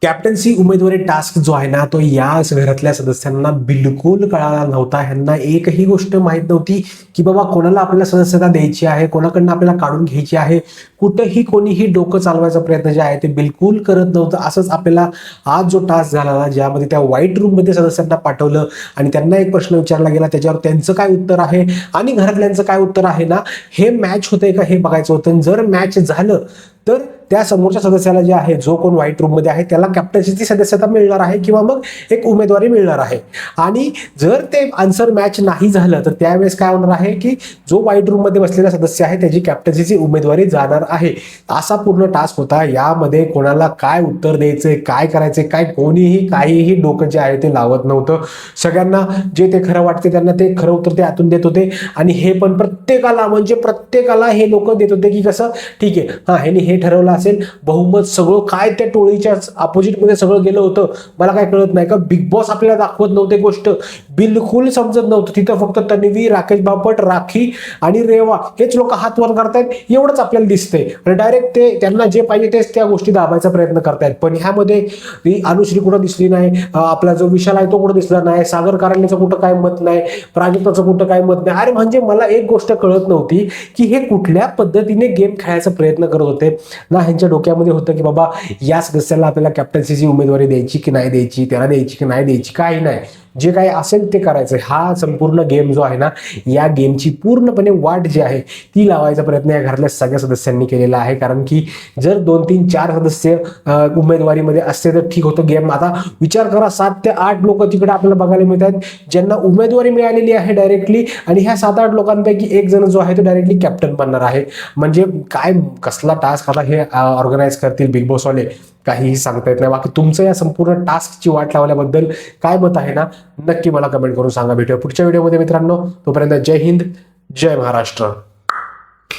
Captaincy उमेदवारी task जो आहे ना, तो या घरातल्या सदस्यांना बिलकुल कळाला नव्हता. ह्यांना एकही गोष्ट माहीत नव्हती की बाबा कोणाला आपल्याला सदस्यता द्यायची आहे, कोणाकडनं आपल्याला काढून घ्यायची आहे. कुठंही कोणीही डोकं चालवायचा प्रयत्न जे आहे ते बिलकुल करत नव्हतं. असंच आपल्याला आज जो टास्क झाला ना, ज्यामध्ये त्या व्हाईट रूममध्ये सदस्यांना पाठवलं आणि त्यांना एक प्रश्न विचारला गेला, त्याच्यावर त्यांचं काय उत्तर आहे आणि घरातल्यांचं काय उत्तर आहे ना, हे मॅच होतंय का हे बघायचं होतं. जर मॅच झालं तर त्या समोरच्या सदस्याला जे आहे, जो कोण व्हाईट रूम मध्ये आहे, त्याला कॅप्टन्सीची सदस्यता मिळणार आहे किंवा मग एक उमेदवारी मिळणार आहे. आणि जर ते आन्सर मॅच नाही झालं तर त्यावेळेस काय होणार आहे की जो व्हाईट रूम मध्ये बसलेला सदस्य आहे त्याची कॅप्टन्सीची उमेदवारी जाणार आहे. असा पूर्ण टास्क होता. यामध्ये कोणाला काय उत्तर द्यायचंय, काय करायचंय, काय कोणीही काहीही डोकं जे आहे ते लावत नव्हतं. सगळ्यांना जे ते खरं वाटते त्यांना ते खरं उत्तर ते आतून देत होते. आणि हे पण प्रत्येकाला हे लोक देत होते की कसं ठीक आहे, हा ह्यानी हे ठरवलं असेल, बहुमत सगळं काय त्या टोळीच्या अपोजिट मध्ये सगळं गेलं होतं. मला काय कळत नाही का बिग बॉस आपल्याला दाखवत नव्हते, गोष्ट बिलकुल समजत नव्हतं. तिथं फक्त तन्वी, राकेश बापट, राखी आणि रेवा हेच लोक हात वर करतायत एवढंच आपल्याला दिसतंय. आणि डायरेक्ट ते त्यांना जे पाहिजे तेच त्या गोष्टी दाबायचा प्रयत्न करतायत. पण ह्यामध्ये अनुश्री कुठं दिसली नाही, आपला जो विशाल आहे तो कुठं दिसला नाही, सागर कारंडेचं कुठं काय मत नाही, प्राजक्ताचं कुठं काय मत नाही. अरे म्हणजे मला एक गोष्ट कळत नव्हती की हे कुठल्या पद्धतीने गेम खेळायचा प्रयत्न करत होते ना. ह्यांच्या डोक्यामध्ये होतं की बाबा या सदस्याला आपल्याला कॅप्टन्सीची उमेदवारी द्यायची की नाही द्यायची, त्याला द्यायची की नाही द्यायची, काही नाही, जे काही असेल ते करायचं. हा संपूर्ण गेम जो आहे ना, या गेमची पूर्णपणे वाट जी आहे ती लावायचा प्रयत्न या घरातल्या सगळ्या सदस्यांनी केलेला आहे. कारण की जर 2, 3, 4 सदस्य उमेदवारीमध्ये असते तर ठीक होतं गेम. आता विचार करा, 7 ते 8 लोक तिकडे आपल्याला बघायला मिळतात ज्यांना उमेदवारी मिळालेली आहे डायरेक्टली, आणि ह्या 7-8 लोकांपैकी एक जण जो आहे तो डायरेक्टली कॅप्टन बनणार आहे. म्हणजे काय कसला टास्क आता हे ऑर्गनाईज करतील बिग बॉस वाले काहीही सांगता येत नाही. बाकी तुमचं या संपूर्ण टास्कची वाट लावल्याबद्दल काय मत आहे ना, नक्की मला कमेंट करून सांगा. भेटूया पुढच्या व्हिडिओमध्ये मित्रांनो. तोपर्यंत जय हिंद, जय महाराष्ट्र.